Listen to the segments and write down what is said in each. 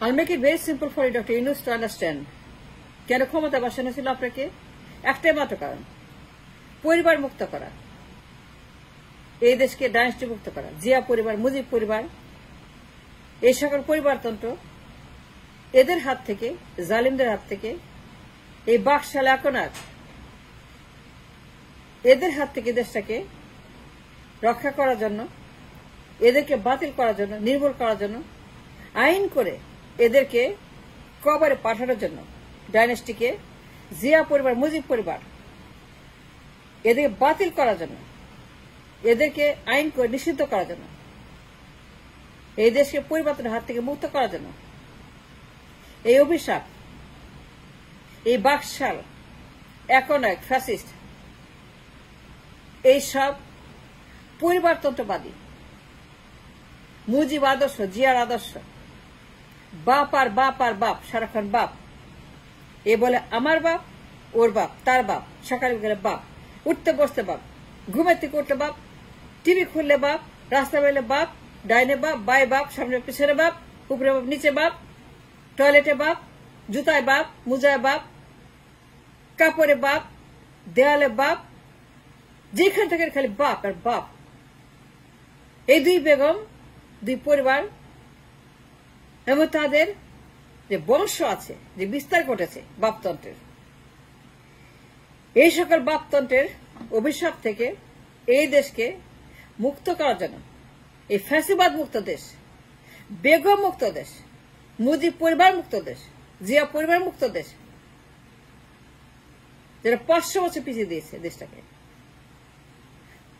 I'll make it very simple for you, Dr. Yunus, to understand. কেন ক্ষমতা বসানো ছিল আপনাকে? একটাই মাত্র কারণ, পরিবার মুক্ত করা, এই দেশকে ডাইনেস্টি মুক্ত করা। জিয়া পরিবার, মুজিব পরিবার, এই সকল পরিবারতন্ত্র এদের হাত থেকে, জালিমদের হাত থেকে, এই বাকশাল একনাক এদের হাত থেকে দেশটাকে রক্ষা করার জন্য, এদেরকে বাতিল করার জন্য, নির্মূল করার জন্য, আইন করে এদেরকে কবরে পাঠানোর জন্য, ডাইনেস্টিকে, জিয়া পরিবার, মুজিব পরিবার এদেরকে বাতিল করার জন্য, এদেরকে আইন করে নিষিদ্ধ করার জন্য, এই দেশকে পরিবর্তনের হাত থেকে মুক্ত করার জন্য এই অভিশাপ, এই বাকশাল একনায়ক ফ্যাসিস্ট, এইসব পরিবারতন্ত্রবাদী, মুজিব আদর্শ, জিয়ার আদর্শ, বাপ আর বাপ আর বাপ, সারাক্ষণ বাপ, এ বলে আমার বাপ, ওর বাপ, তার বাপ, সকালে গেলে বাপ, উঠতে বসতে বাপ, ঘুমের থেকে উঠলে বাপ, টিভি খুললে বাপ, রাস্তা বেরোলে বাপ, ডাইনে বাপ, বাই বাপ, সামনে পিছনে বাপ, উপরে বাপ, নিচে বাপ, টয়লেটে বাপ, জুতায় বাপ, মুজায় বাপ, কাপড়ে বাপ, দেয়ালে বাপ, যেখান থেকে খালি বাপ আর বাপ। এই দুই বেগম, দুই পরিবার এবং তাদের যে বংশ আছে, যে বিস্তার ঘটেছে বাপতন্ত্রের, এই সকল বাপতন্ত্রের অভিশাপ থেকে এই দেশকে মুক্ত করার জন্য, এই ফ্যাসিবাদ মুক্ত দেশ, বেগম মুক্ত দেশ, মুজিব পরিবার মুক্ত দেশ, জিয়া পরিবার মুক্ত দেশ, যারা 500 বছর পিছিয়ে দিয়েছে দেশটাকে,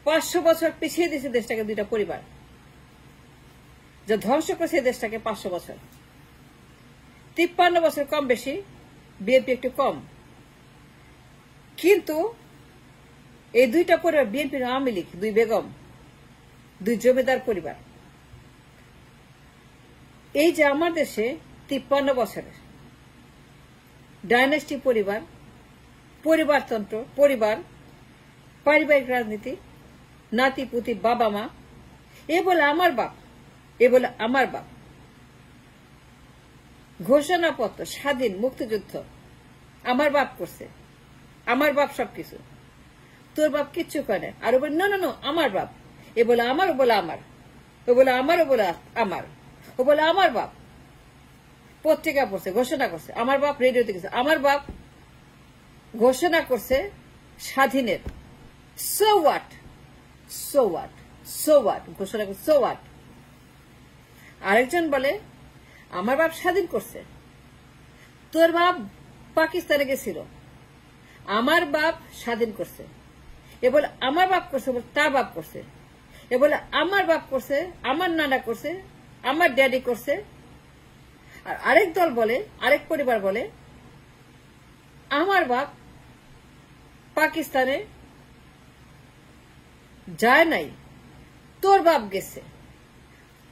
500 বছর পিছিয়ে দিয়েছে দেশটাকে দুইটা পরিবার, যা ধ্বংস করেছে দেশটাকে 500 বছর। 53 বছর কম বেশি, বিএনপি একটু কম, কিন্তু এই দুইটা পরিবার, বিএনপি আওয়ামী লীগ, দুই বেগম, দুই জমিদার পরিবার, এই যে আমার দেশে 53 বছরের ডাইনেস্টি পরিবার, পরিবারতন্ত্র, পরিবার, পারিবারিক রাজনীতি, নাতি পুতি, বাবা মা, এ বলে আমার বাপ, এ বলে আমার বাপ, ঘোষণাপত্র, স্বাধীন মুক্তিযুদ্ধ আমার বাপ করছে, আমার বাপ সবকিছু, তোর বাপ কিচ্ছু করে। আর ও বলে না, আমার বাপ, এ বলে আমার, ও বলে আমার, ও বলে আমার, ও বলে আমার, ও বলে আমার বাপ, পত্রিকা পড়ছে, ঘোষণা করছে, আমার বাপ রেডিওতে গেছে, আমার বাপ ঘোষণা করছে স্বাধীনের, so what, so what, so what, ঘোষণা করছে, সো হোয়াট। আরেকজন বলে আমার বাপ স্বাধীন করছে, তোর বাপ পাকিস্তানে গেছিল, আমার বাপ স্বাধীন করছে, এ বলে আমার বাপ করছে, তার বাপ করছে, এ বলে আমার বাপ করছে, আমার নানা করছে, আমার ড্যাডি করছে। আর আরেক দল বলে, আরেক পরিবার বলে আমার বাপ পাকিস্তানে যায় নাই, তোর বাপ গেছে,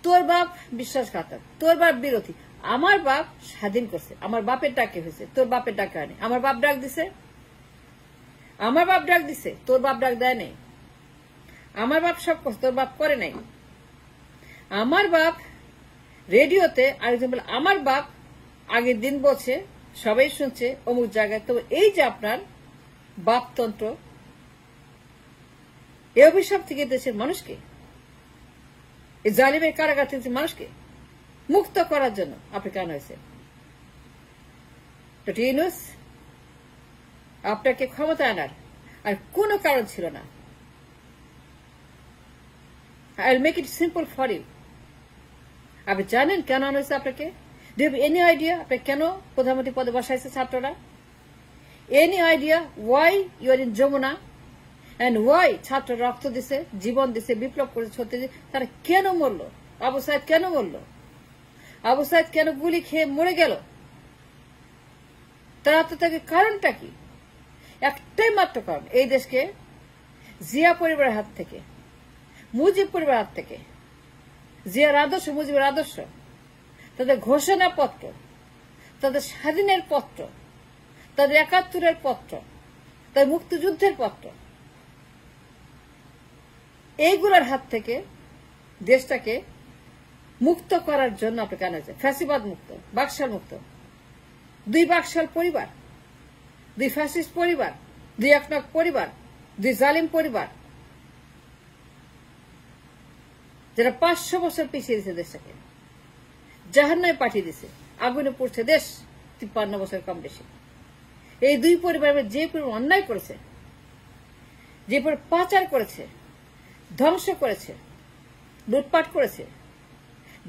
তোর বাপ বিশ্বাসঘাতক, তোর বাপ বিরোধী, আমার বাপ স্বাধীন করছে, আমার বাপের ডাকে হয়েছে, তোর বাপের ডাকে আনে, আমার বাপ ডাক দিছে, আমার বাপ ডাক দিছে, তোর বাপ ডাক দেয় নাই, আমার বাপ সব করছে, তোর বাপ করে নাই, আমার বাপ রেডিওতে, আরেকজন বলে আমার বাপ আগের দিন বলছে, সবাই শুনছে অমুক জায়গায়। তো এই যে আপনার বাপতন্ত্র, এই অভিশাপ থেকে দেশের মানুষকে, এই জালিমের কারাগার থেকে মানুষকে মুক্ত করার জন্য আপনি কেন হয়েছে? ডক্টর ইউনূস, আপনাকে ক্ষমতা আনার আর কোনো কারণ ছিল না। I will make it simple for you. আপনি জানেন কেন আনা হয়েছে আপনাকে? ডু হ্যাভ এনি আইডিয়া আপনি কেন প্রধানমন্ত্রী পদে বসাইছে ছাত্ররা? Any idea why you are in Jamuna and why ছাত্র রক্ত দিছে, জীবন দিছে, বিপ্লব করেছে, সত্যি তারা কেন মরল? আবু সাইদ কেন মরল? আবু সাইদ কেন গুলি খেয়ে মরে গেল? তার আত্মত্যাগের কারণটা কি? একটাই মাত্র কারণ, এই দেশকে জিয়া পরিবারের হাত থেকে, মুজিব পরিবারের হাত থেকে, জিয়ার আদর্শ, মুজিবের আদর্শ, তাদের ঘোষণাপত্র, তাদের স্বাধীনের পত্র, তাদের ৭১-এর পত্র, তাদের মুক্তিযুদ্ধের পত্র, এইগুলোর হাত থেকে দেশটাকে মুক্ত করার জন্য আপনাকে আনা হয়েছে। ফ্যাসিবাদ মুক্ত, বাকশাল মুক্ত। 2 বাকশাল পরিবার, 2 ফ্যাসিস্ট পরিবার, 2 একনায়ক পরিবার, 2 জালিম পরিবার, যারা 500 বছর পিছিয়ে দিয়েছে দেশটাকে, জাহান্নামে পাঠিয়ে দিয়েছে, আগুনে পড়ছে দেশ 53 বছর কম বেশি। এই 2 পরিবার যে পরিমাণ অন্যায় করেছে, যে পরিমাণ পাচার করেছে, ধ্বংস করেছে, লুটপাট করেছে,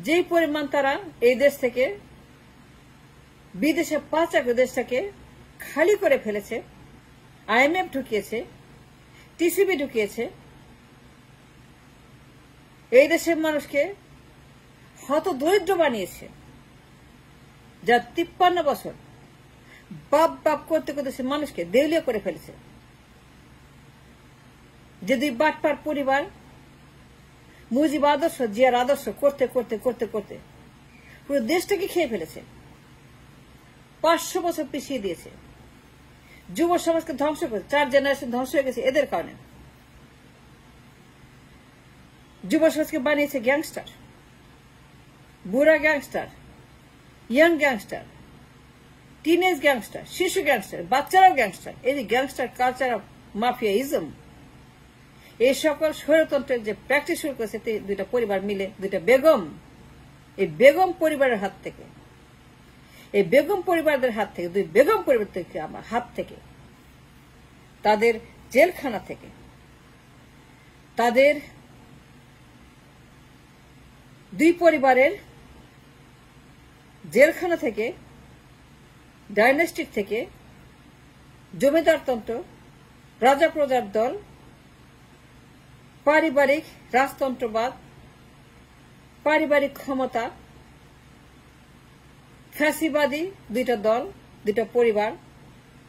যেই পরিমাণ তারা এই দেশ থেকে বিদেশে পাচার করে দেশটাকে খালি করে ফেলেছে, IMF ঢুকিয়েছে, টিসিবি ঢুকিয়েছে, এই দেশের মানুষকে হত দরিদ্র বানিয়েছে, যা 53 বছর বাপ বাপ করতে করতে সে মানুষকে দেউলিয়া করে ফেলেছে। যে 2 বাটপার পরিবার মুজিব আদর্শ, জিয়ার আদর্শ করতে করতে করতে করতে পুরো দেশটাকে খেয়ে ফেলেছে, 500 বছর পিছিয়ে দিয়েছে, যুব সমাজকে ধ্বংস করেছে। 4 জেনারেশন ধ্বংস হয়ে গেছে এদের কারণে। যুব সমাজকে বানিয়েছে গ্যাংস্টার, বুড়া gangster, young gangster, teenage gangster, শিশু গ্যাংস্টার, বাচ্চারাও গ্যাংস্টার। এই যে গ্যাংস্টার কালচার অফ মাফিয়াইজম, এই সকল স্বৈরতন্ত্রের যে প্র্যাকটিস শুরু করেছে 2টা পরিবার মিলে, 2টা বেগম, এই বেগম পরিবারের হাত থেকে, এই বেগম পরিবারদের হাত থেকে, 2 বেগম পরিবার থেকে, আমার হাত থেকে, তাদের জেলখানা থেকে, তাদের 2 পরিবারের জেলখানা থেকে, ডাইনেস্টিক থেকে, জমিদারতন্ত্র, রাজা প্রজার দল, পারিবারিক রাজতন্ত্রবাদ, পারিবারিক ক্ষমতা, ফ্যাসিবাদী 2টা দল, 2টা পরিবার,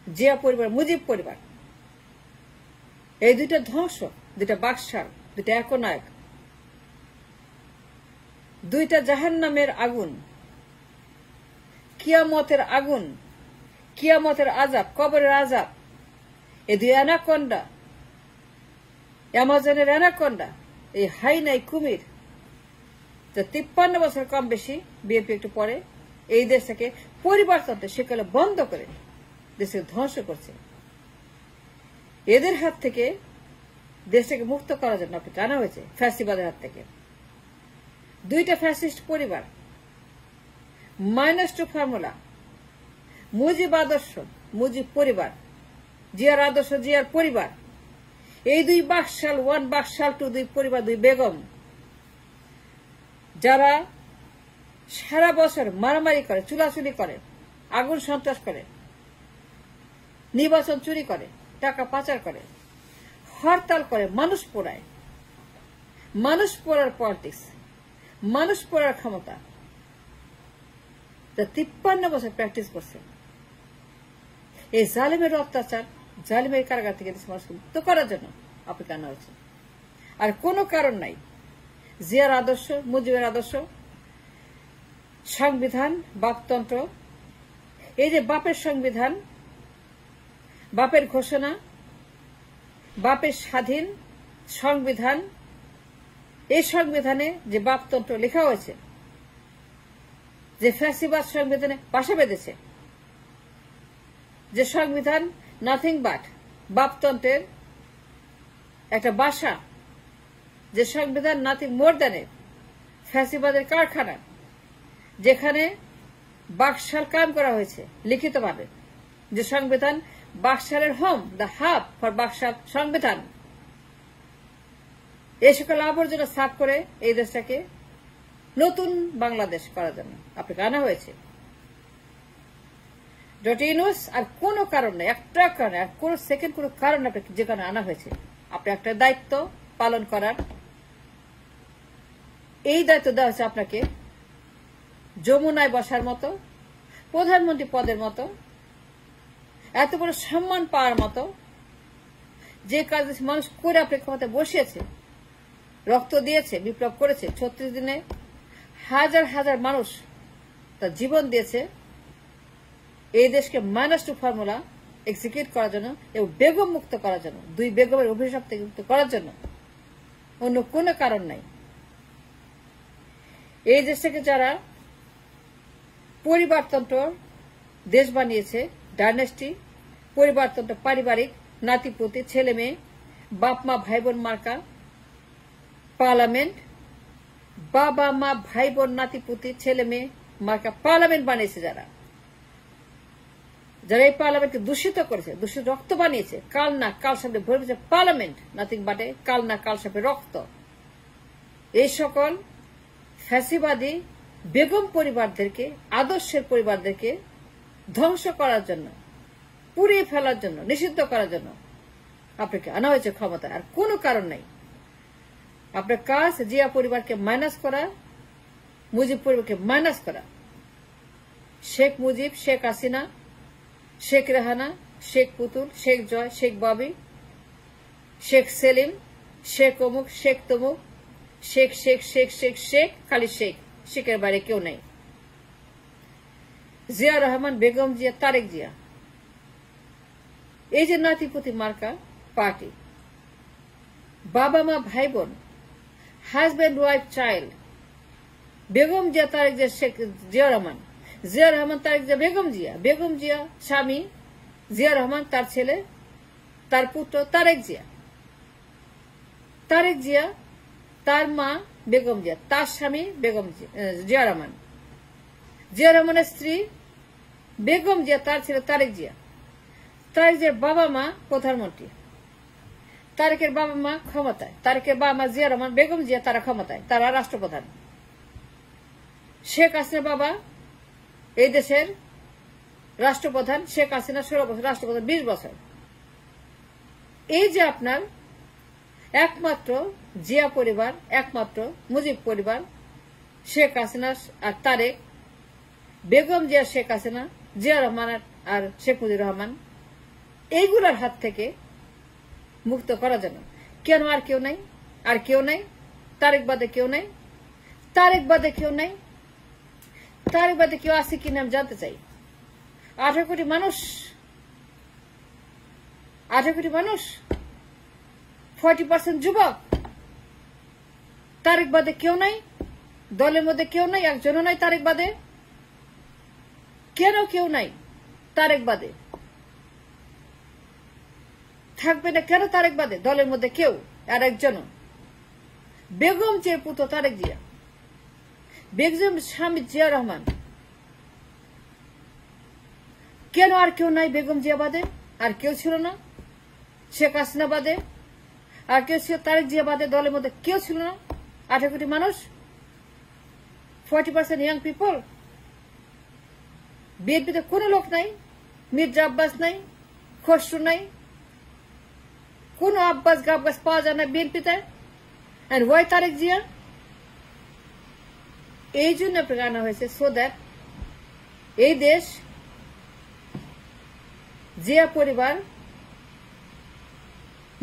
জিয়া পরিবার, মুজিব পরিবার, এই 2টা ধ্বংস, 2টা বাকশাল, 2টা একনায়ক, 2টা জাহান্নামের আগুন, কিয়ামতের আগুন, কিয়ামতের আযাব, কবরের আযাব, এই 2 অ্যানাকন্ডা, অ্যামাজনের অ্যানাকন্ডা, এই হাইনাই কুমির, যা 53 বছর কম বেশি, বিএনপি একটু পরে এই দেশটাকে পরিবারতন্ত্রে সেকালে বন্ধ করে দেশকে ধ্বংস করছে। এদের হাত থেকে দেশটাকে মুক্ত করার জন্য আপনাকে জানা হয়েছে ফ্যাসিবাদের হাত থেকে। 2টা ফ্যাসিস্ট পরিবার, -2 ফর্মুলা, মুজিব আদর্শ, মুজিব পরিবার, জিয়ার আদর্শ, জিয়ার পরিবার, এই 2 বাকশাল 1, বাকশাল 2, 2 পরিবার, 2 বেগম, যারা সারা বছর মারামারি করে, চুলাচুলি করে, আগুন সন্ত্রাস করে, নির্বাচন চুরি করে, টাকা পাচার করে, হরতাল করে, মানুষ পোড়ায়, মানুষ পোড়ার পলিটিক্স, মানুষ পোড়ার ক্ষমতা, যা 53 বছর প্র্যাকটিস করছে। এই জালিমের অত্যাচার, জালিমের কারাগার থেকে মানুষকে মুক্ত করার জন্য আপনাকে আনা হয়েছে। আর কোনো কারণ নাই। জিয়ার আদর্শ, মুজিবের আদর্শ, সংবিধান, বাকতন্ত্র, এই যে বাপের সংবিধান, বাপের ঘোষণা, বাপের স্বাধীন সংবিধান, এই সংবিধানে যে বাকতন্ত্র লেখা হয়েছে, যে ফ্যাসিবাদ সংবিধানে বাসা বেঁধেছে, যে সংবিধান নাথিং বাট বাপতন্ত্রের একটা বাসা, যে সংবিধান নাথিং মোর দ্যান ফ্যাসিবাদের কারখানা, যেখানে বাকশাল কায়েম করা হয়েছে লিখিতভাবে, যে সংবিধান বাকশালের home, the hub for Baksal সংবিধান। এই সকল আবর্জনা সাফ করে এই দেশটাকে নতুন বাংলাদেশ করার জন্য আপনাকে আনা হয়েছে। ডক্টর ইউনূস আর কোনো কারণ নেই, একটা কারণে, আর কোন সেকেন্ড কোনো কারণ আপনাকে যেখানে আনা হয়েছে, আপনি একটা দায়িত্ব পালন করার, এই দায়িত্ব দেওয়া হয়েছে আপনাকে যমুনায় বসার মতো, প্রধানমন্ত্রী পদের মতো, এত বড় সম্মান পাওয়ার মতো, যে কাজ মানুষ করে আপনি ক্ষমতা বসিয়েছে, রক্ত দিয়েছে, বিপ্লব করেছে, 36 দিনে হাজার হাজার মানুষ তার জীবন দিয়েছে এই দেশকে -2 ফর্মুলা এক্সিকিউট করার জন্য এবং বেগম মুক্ত করার জন্য, 2 বেগমের অভিশাপ থেকে মুক্ত করার জন্য, অন্য কোনো কারণ নাই। এই দেশটাকে যারা পরিবারতন্ত্র দেশ বানিয়েছে, ডাইনেস্টি, পরিবারতন্ত্র, পারিবারিক, নাতিপুতি, ছেলে মেয়ে, বাপ মা ভাই বোন মার্কা, পার্লামেন্ট, বাবা মা ভাই বোন নাতিপুতি ছেলে মেয়ে মার্কা পার্লামেন্ট বানিয়েছে, যারা এই পার্লামেন্টকে দূষিত করেছে, দূষিত রক্ত বানিয়েছে, কাল না কাল সাপে ভরে গেছে পার্লামেন্ট, নাথিং বাটে কাল না কাল সাপে রক্ত। এই সকল ফ্যাসিবাদী বেগম পরিবারদেরকে, আদর্শের পরিবারদেরকে ধ্বংস করার জন্য, পুড়িয়ে ফেলার জন্য, নিষিদ্ধ করার জন্য আপনাকে আনা হয়েছে ক্ষমতায়। আর কোনো কারণ নাই। আপনার কাজ জিয়া পরিবারকে মাইনাস করা, মুজিব পরিবারকে মাইনাস করা। শেখ মুজিব, শেখ হাসিনা, শেখ রেহানা, শেখ পুতুল, শেখ জয়, শেখ ববি, শেখ সেলিম, শেখ অমুক, শেখ তমুক, শেখ শেখ শেখ শেখ শেখ, খালি শেখ, শেখের বাইরে কেউ নেই। জিয়া রহমান, বেগম জিয়া, তারেক জিয়া, এই যে নাতিপুতি মার্কা পার্টি, বাবা মা ভাই বোন, husband wife child, Begum Zia, Tarique Zia, Sheikh Zia Rahman, Zia Rahman, Tarique Zia, Begum Zia, Begum Zia স্বামী, জিয়া রহমান তার ছেলে, তার পুত্র তারেক জিয়া, তারেক জিয়া তার মা বেগম জিয়া, তার স্বামী বেগম জিয়া রহমান, জিয়া রহমানের স্ত্রী বেগম জিয়া, তার ছেলে তারেক জিয়া, তারেক জিয়ার বাবা মা প্রধানমন্ত্রী, তারেকের বাবা মা ক্ষমতায়, তারেকের বাবা মা জিয়া রহমান, বেগম জিয়া তারা ক্ষমতায়, তারা রাষ্ট্রপ্রধান। শেখ হাসিনার বাবা এই দেশের রাষ্ট্রপ্রধান, শেখ হাসিনা 16 বছর রাষ্ট্রপ্রধান, 20 বছর। এই যে আপনার একমাত্র জিয়া পরিবার, একমাত্র মুজিব পরিবার, শেখ হাসিনা আর তারেক, বেগম জিয়া, শেখ হাসিনা, জিয়া রহমান আর শেখ মুজিবুর রহমান, এইগুলোর হাত থেকে মুক্ত করার জন্য। কেন আর কেউ নাই? আর কেউ নাই? তারেক বাদে কেউ নাই? তারেক বাদে কেউ নাই? তারেক বাদে কেউ আছে কিনা আমি জানতে চাই। 18 কোটি মানুষ, 18 কোটি মানুষ, 40% যুবক। তারেক বাদে কেউ নাই? দলের মধ্যে কেউ নাই? একজনও নাই তারেক বাদে? কেন কেউ নাই তারেক বাদে? থাকবে না কেন তারেক বাদে? দলের মধ্যে কেউ আর একজনও। বেগম জিয়ার পুত্র তারেক জিয়া, বেগম স্বামী জিয়া রহমান, কেন আর কেউ নাই বেগম জিয়া বাদে? আর কেউ ছিল না শেখ হাসিনা বাদে? আর কেউ ছিল তারেক জিয়া বাদে? দলের মধ্যে কেউ ছিল না? 18 কোটি মানুষ, 40% ইয়াং পিপল। বিএনপিতে কোনো লোক নাই, মির্জা আব্বাস নাই, খসরু নাই, কোন আব্বাস গাব্বাস পাওয়া যায় না বিএনপিতে। And why Tarique Zia? এই জন্য আপনাকে আনা হয়েছে, সো দ্যাট এই দেশ, জিয়া পরিবার,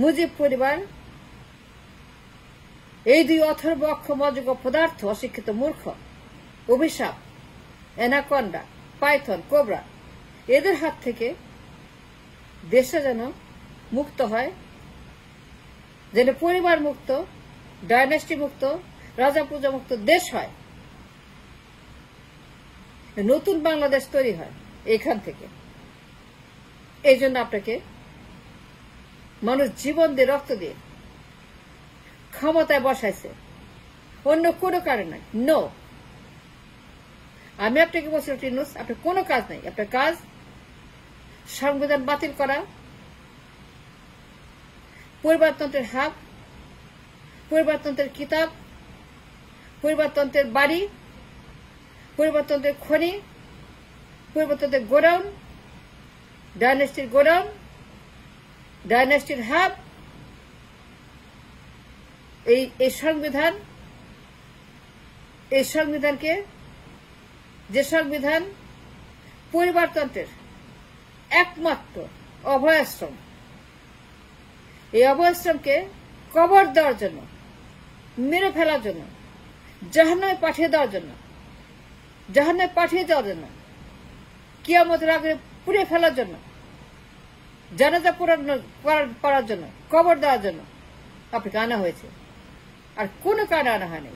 মুজিব পরিবার, এই দুই অথর্ব অক্ষম অযোগ্য পদার্থ, অশিক্ষিত মূর্খ, অভিশাপ, অ্যানাকন্ডা, পাইথন, কোবরা, এদের হাত থেকে দেশটা যেন মুক্ত হয়, যেন পরিবার মুক্ত, ডাইনেস্টি মুক্ত, রাজা পূজা মুক্ত দেশ হয়, নতুন বাংলাদেশ তৈরি হয় এখান থেকে। এই জন্য আপনাকে মানুষ জীবন দিয়ে, রক্ত দিয়ে ক্ষমতায় বসাইছে, অন্য কোনো কারণ নাই। নো, আমি আপনাকে বলছি টিনুস, আপনার কোনো কাজ নাই। আপনার কাজ সংবিধান বাতিল করা, পরিবারতন্ত্রের হাক, পরিবারতন্ত্রের কিতাব, পরিবারতন্ত্রের বাড়ি, পরিবারতন্ত্রের খনি, পরিবারতন্ত্রের গোডাউন, ডাইনেস্টির গোডাউন, ডাইনেস্টির হাব, এই সংবিধান, এই সংবিধানকে, যে সংবিধান পরিবারতন্ত্রের একমাত্র অভয়াশ্রম, এই অভয়াশ্রমকে কবর দেওয়ার জন্য, মেরে ফেলার জন্য, জাহান্নামে পাঠিয়ে দেওয়ার জন্য, জাহান্নামে পাঠিয়ে দেওয়ার জন্য, কিয়ামতের আগে পুড়ে ফেলার জন্য, জানাজা করার জন্য, কবর দেওয়ার জন্য আপনাকে আনা হয়েছে। আর কোনো কারণে আনা হয়নি।